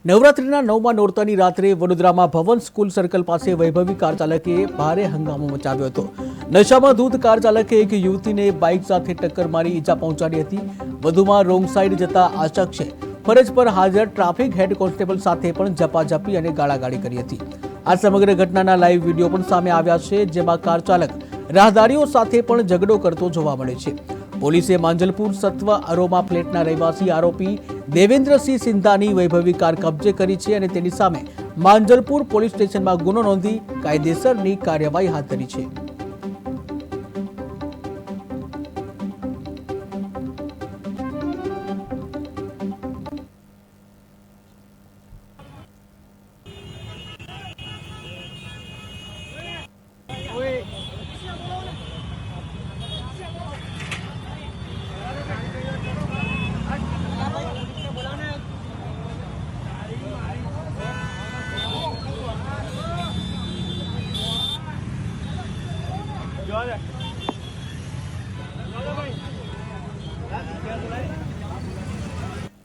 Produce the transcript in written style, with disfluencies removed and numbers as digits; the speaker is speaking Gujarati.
નવરાત્રિના 9મા નોરતાની રાત્રે વડોદરામાં ભવન સ્કૂલ સર્કલ પાસે વૈભવી કાર ચાલકે ભારે હંગામો મચાવ્યો હતો। નશામાં ધૂત કાર ચાલકે એક યુવતીને બાઇક સાથે ટક્કર મારી ઈજા પહોંચાડી હતી। વધુમાં રોંગ સાઈડ જતા આ શખ્સે ફરજ પર હાજર ટ્રાફિક હેડ કોન્સ્ટેબલ સાથે પણ ઝપાઝપી અને ગાળાગાળી કરી હતી। આ સમગ્ર ઘટનાના લાઈવ વિડીયો પણ સામે આવ્યા છે, જેમાં કાર ચાલક રાહદારીઓ સાથે પણ ઝઘડો કરતો જોવા મળે છે। પોલીસે માંજલપુર સત્વ અરોમા ફ્લેટના રહેવાસી આરોપી દેવેન્દ્રસિંહ સિંધાની વૈભવી કાર કબજે કરી છે અને તેની સામે માંજલપુર પોલીસ સ્ટેશનમાં ગુનો નોંધી કાયદેસરની કાર્યવાહી હાથ ધરી છે। Got it.